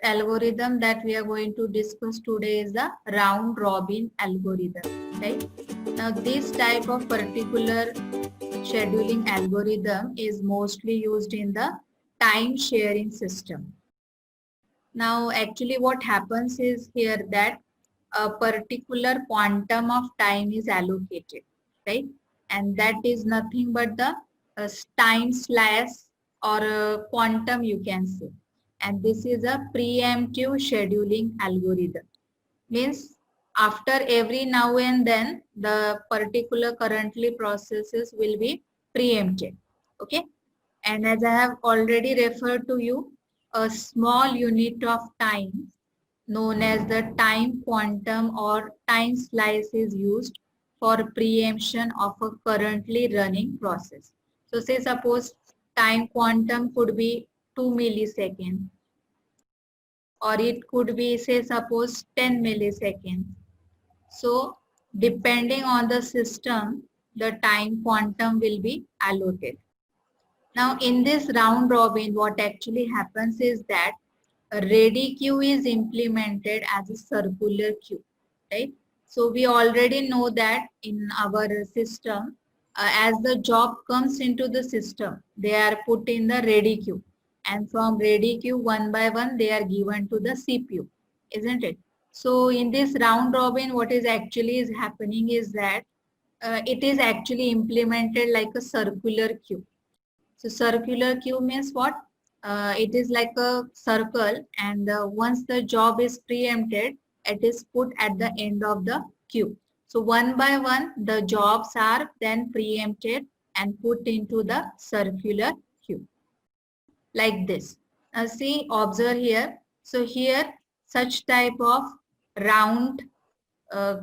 algorithm that we are going to discuss today is the round robin algorithm, right? Now this type of particular scheduling algorithm is mostly used in the time sharing system. Now actually what happens is here that a particular quantum of time is allocated, right? And that is nothing but the time slice or quantum you can say. And this is a preemptive scheduling algorithm. Means after every now and then the particular currently processes will be preempted. Okay. And as I have already referred to you, a small unit of time known as the time quantum or time slice is used for preemption of a currently running process. So say suppose time quantum could be 2 milliseconds or it could be say suppose 10 milliseconds. So depending on the system, the time quantum will be allotted. Now in this round robin, what actually happens is that a ready queue is implemented as a circular queue, right? So we already know that in our system, as the job comes into the system, they are put in the ready queue. And from ready queue, one by one, they are given to the CPU, isn't it? So in this round robin, what is actually is happening is that it is actually implemented like a circular queue. So circular queue means what? It is like a circle and once the job is preempted, it is put at the end of the queue. So one by one, the jobs are then preempted and put into the circular queue like this. Now see, observe here. So here, such type of round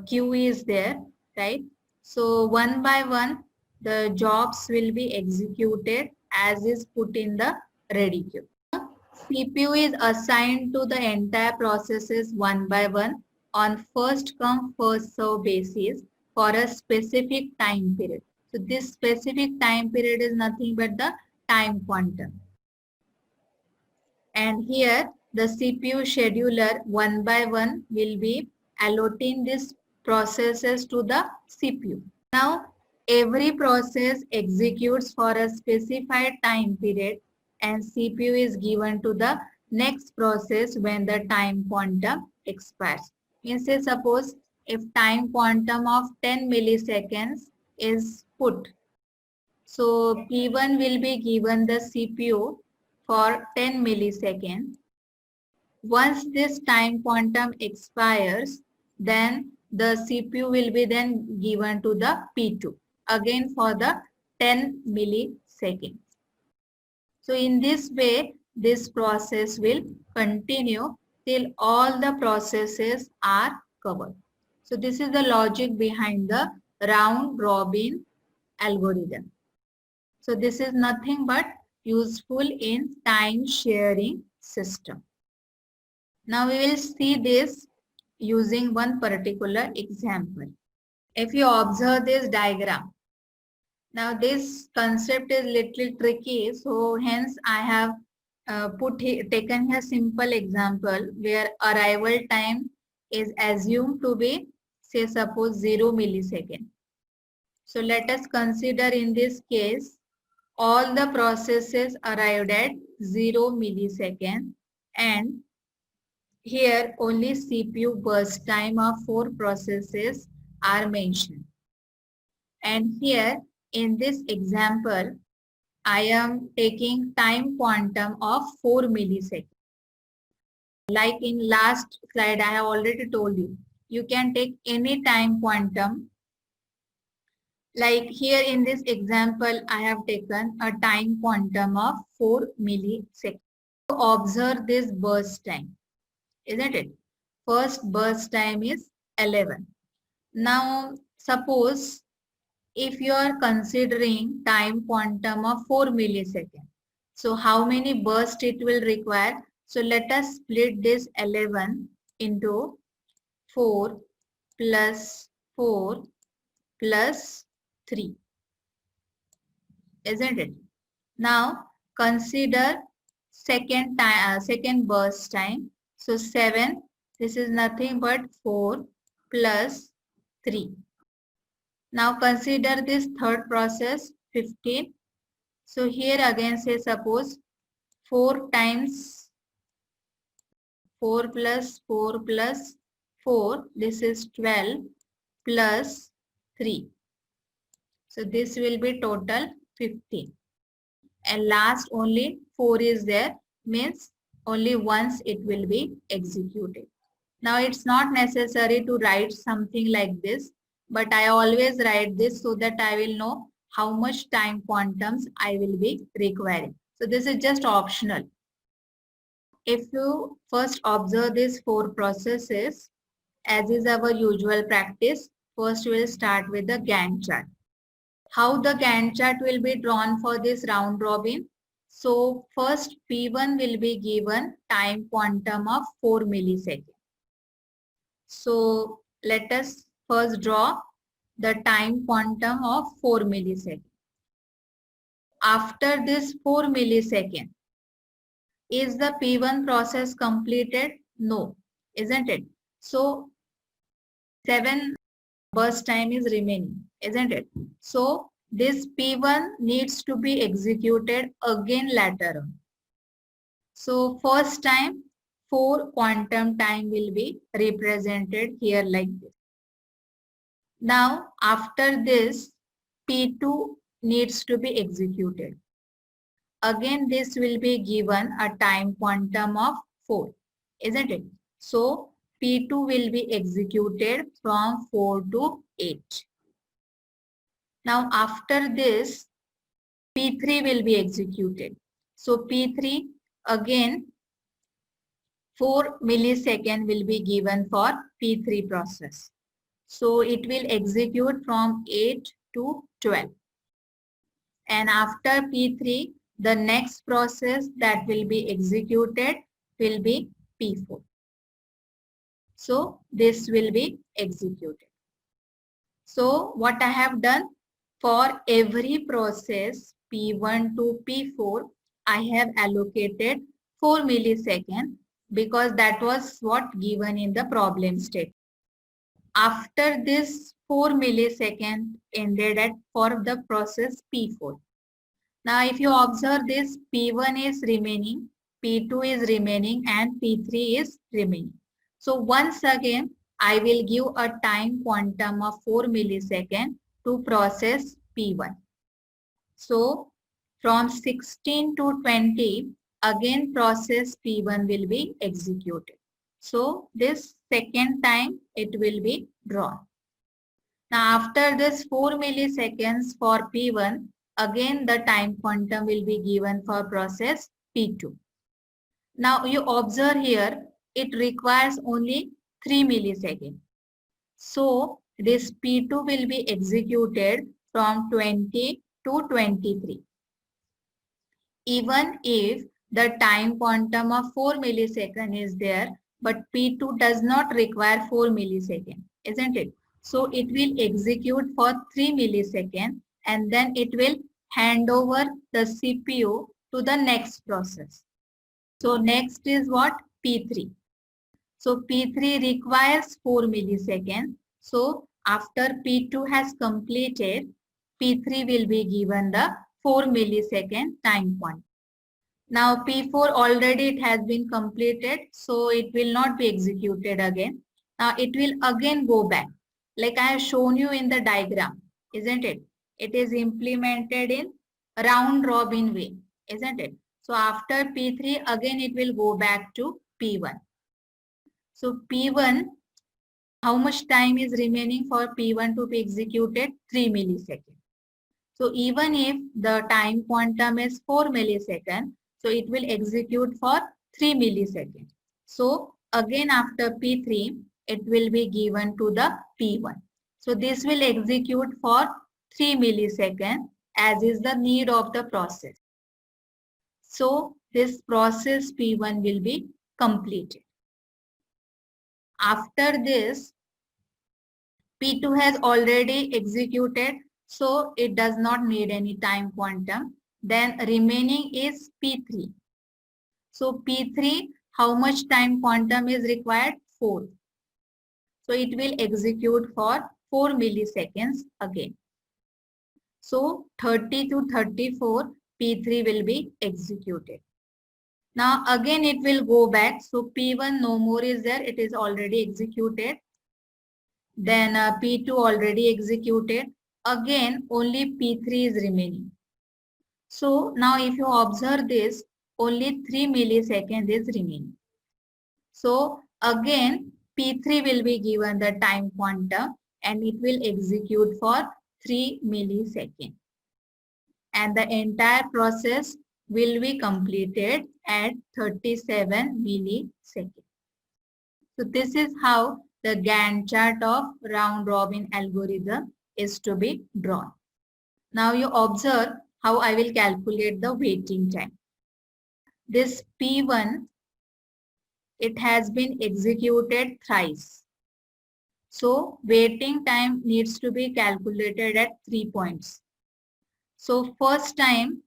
queue is there, right? So one by one, the jobs will be executed as is put in the ready queue. CPU is assigned to the entire processes one by one on first come first serve basis for a specific time period. So this specific time period is nothing but the time quantum. And here the CPU scheduler one by one will be allotting these processes to the CPU. Now every process executes for a specified time period and CPU is given to the next process when the time quantum expires. Means say suppose if time quantum of 10 milliseconds is put, so P1 will be given the CPU for 10 milliseconds. Once this time quantum expires, then the CPU will be then given to the P2 again for the 10 milliseconds. So in this way, this process will continue till all the processes are covered. So this is the logic behind the round robin algorithm. So this is nothing but useful in time sharing system. Now we will see this using one particular example. If you observe this diagram, now this concept is little tricky, so hence I have taken a simple example where arrival time is assumed to be say suppose 0 millisecond. So let us consider in this case all the processes arrived at 0 millisecond and here only CPU burst time of 4 processes are mentioned. And here in this example, I am taking time quantum of 4 milliseconds. Like in last slide, I have already told you, you can take any time quantum. Like here in this example, I have taken a time quantum of 4 milliseconds. Observe this burst time, isn't it? First burst time is 11. Now, suppose if you are considering time quantum of 4 milliseconds, so how many bursts it will require? So let us split this 11 into 4 plus 4 plus 3, isn't it? Now consider second burst time. So 7, this is nothing but 4 plus 3. Now consider this third process 15. So here again say suppose 4 times 4 plus 4 plus 4, this is 12 plus 3. So this will be total 15. And last only 4 is there, means only once it will be executed. Now it's not necessary to write something like this, but I always write this so that I will know how much time quantums I will be requiring. So this is just optional. If you first observe these 4 processes, as is our usual practice, first we will start with the Gantt chart. How the Gantt chart will be drawn for this round robin? So first P1 will be given time quantum of 4 milliseconds. So let us first draw the time quantum of 4 milliseconds. After this 4 milliseconds, is the P1 process completed? No, isn't it? So 7 burst time is remaining, isn't it? So this P1 needs to be executed again later on. So first time 4 quantum time will be represented here like this. Now after this P2 needs to be executed. Again this will be given a time quantum of 4, isn't it? So P2 will be executed from 4 to 8. Now after this P3 will be executed. So P3 again 4 millisecond will be given for P3 process. So it will execute from 8 to 12. And after P3, the next process that will be executed will be P4. So this will be executed. So what I have done, for every process P1 to P4, I have allocated 4 milliseconds because that was what given in the problem statement. After this 4 milliseconds ended at for the process P4. Now if you observe this, P1 is remaining, P2 is remaining and P3 is remaining. So once again, I will give a time quantum of 4 milliseconds to process P1. So from 16 to 20, again process P1 will be executed. So this second time it will be drawn. Now after this 4 milliseconds for P1, again the time quantum will be given for process P2. Now you observe here, it requires only 3 milliseconds. So this P2 will be executed from 20 to 23. Even if the time quantum of 4 milliseconds is there, but P2 does not require 4 milliseconds, isn't it? So it will execute for 3 milliseconds and then it will hand over the CPU to the next process. So next is what? P3. So P3 requires 4 milliseconds. So after P2 has completed, P3 will be given the 4 millisecond time quantum. Now P4 already it has been completed, so it will not be executed again. Now it will again go back, like I have shown you in the diagram, isn't it? It is implemented in round robin way, isn't it? So after P3 again it will go back to P1. So P1, how much time is remaining for P1 to be executed? 3 milliseconds. So even if the time quantum is 4 milliseconds, so it will execute for 3 milliseconds. So again after P3, it will be given to the P1. So this will execute for 3 milliseconds as is the need of the process. So this process P1 will be completed. After this, P2 has already executed, so it does not need any time quantum. Then remaining is P3. So P3, how much time quantum is required? 4. So it will execute for 4 milliseconds again. So 30 to 34, P3 will be executed. Now again it will go back. So P1 no more is there. It is already executed. Then P2 already executed. Again only P3 is remaining. So now if you observe this, only 3 milliseconds is remaining. So again P3 will be given the time quantum and it will execute for 3 milliseconds. And the entire process will be completed at 37 milliseconds. So this is how the Gantt chart of round robin algorithm is to be drawn. Now you observe how I will calculate the waiting time. This P1, it has been executed thrice. So waiting time needs to be calculated at 3 points. So first time,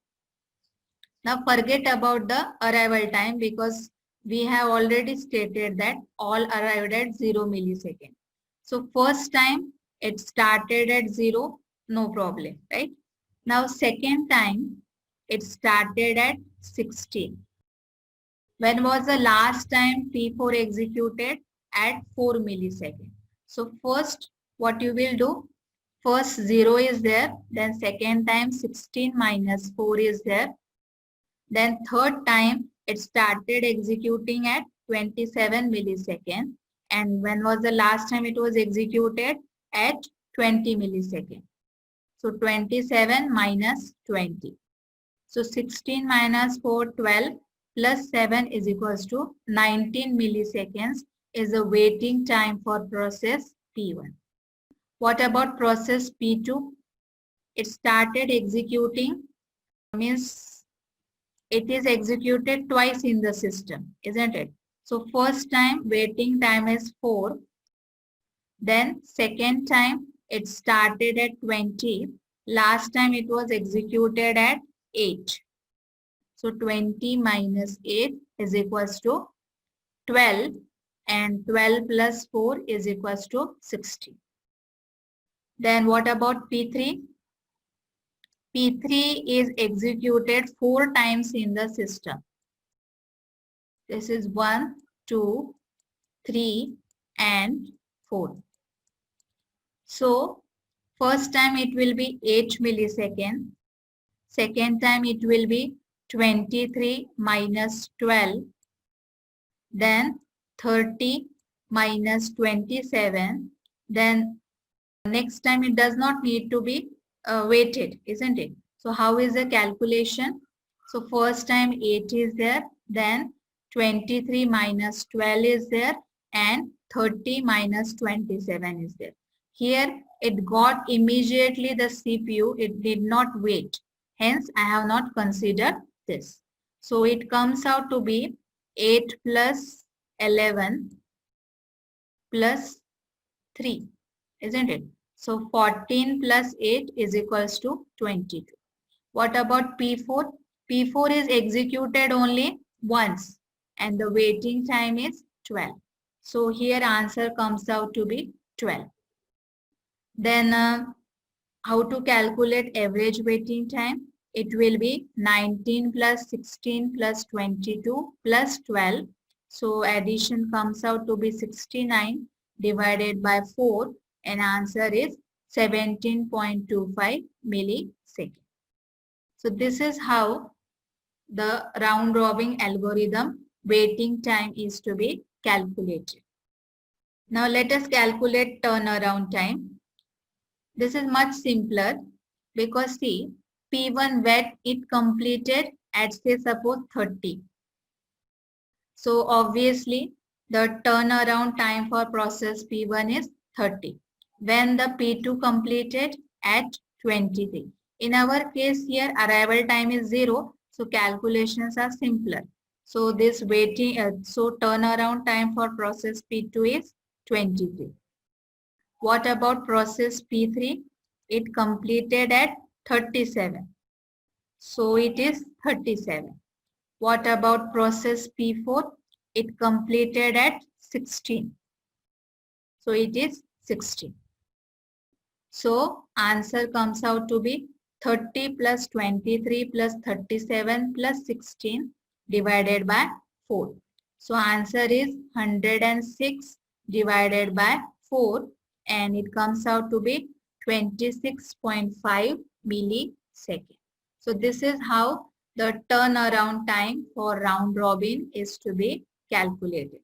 now forget about the arrival time because we have already stated that all arrived at 0 millisecond. So first time it started at 0, no problem, right? Now second time it started at 16. When was the last time P4 executed? At 4 milliseconds. So first what you will do? First 0 is there, then second time 16 minus 4 is there. Then third time it started executing at 27 milliseconds. And when was the last time it was executed? At 20 milliseconds. So 27 minus 20. So 16 minus 4, 12 plus 7 is equals to 19 milliseconds is the waiting time for process P1. What about process P2? It started executing, means it is executed twice in the system, isn't it? So first time waiting time is 4. Then second time it started at 20. Last time it was executed at 8. So 20 minus 8 is equals to 12 and 12 plus 4 is equals to 60. Then what about P3? P3 is executed 4 times in the system. This is 1, 2, 3 and 4. So first time it will be 8 milliseconds. Second time it will be 23 minus 12. Then 30 minus 27. Then next time it does not need to be weighted, isn't it? So how is the calculation? So first time 8 is there, then 23 minus 12 is there and 30 minus 27 is there. Here it got immediately the CPU, it did not wait. Hence I have not considered this. So it comes out to be 8 plus 11 plus 3, isn't it? So 14 plus 8 is equals to 22. What about P4? P4 is executed only once and the waiting time is 12. So here answer comes out to be 12. Then how to calculate average waiting time? It will be 19 plus 16 plus 22 plus 12. So addition comes out to be 69 divided by 4 and answer is 17.25 milliseconds. So this is how the round robin algorithm waiting time is to be calculated. Now let us calculate turnaround time. This is much simpler because see, P1 wait it completed at say suppose 30. So obviously the turnaround time for process P1 is 30. When the P2 completed at 23. In our case here arrival time is 0. So calculations are simpler. So this waiting, so turnaround time for process P2 is 23. What about process P3? It completed at 37. So it is 37. What about process P4? it completed at 16. So it is 16. So answer comes out to be 30 plus 23 plus 37 plus 16 divided by 4. So answer is 106 divided by 4 and it comes out to be 26.5 milliseconds. So this is how the turnaround time for round robin is to be calculated.